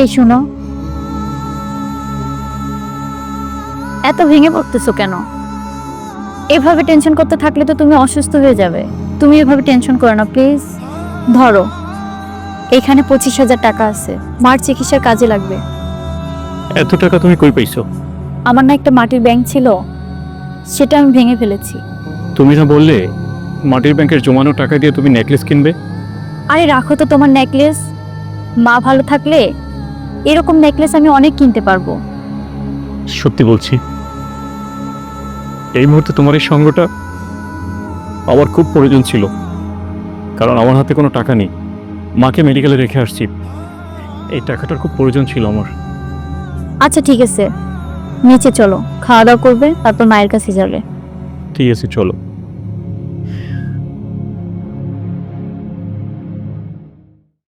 এই শোনো, এত ভেঙে পড়তেছো কেন? এভাবে টেনশন করতে থাকলে তো তুমি অসুস্থ হয়ে যাবে। তুমি এভাবে টেনশন করো না প্লিজ। ধরো, এখানে 25,000 টাকা আছে, মার চিকিৎসার কাজে লাগবে। এত টাকা তুমি কই পাইছো? আমার না একটা মাটির ব্যাংক ছিল, সেটা আমি ভেঙে ফেলেছি। তুমি না বললে মাটির ব্যাংকের জমানো টাকা দিয়ে তুমি নেকলেস কিনবে? আরে রাখো তো তোমার নেকলেস। মা ভালো থাকলে এরকম নেকলেস আমি অনেক কিনতে পারবো। সত্যি বলছি, এই মুহূর্তে তোমার এই সঙ্গটা আমার খুব প্রয়োজন ছিল, কারণ আমার হাতে কোনো টাকা নেই। মাকে মেডিকেলে রেখে আসছি, এই টাকাটার খুব প্রয়োজন ছিল আমার। আচ্ছা ঠিক আছে, নিচে চলো, খাওয়া দাওয়া করবে, তারপর মায়ের কাছে যাবে। ঠিক আছে, চলো।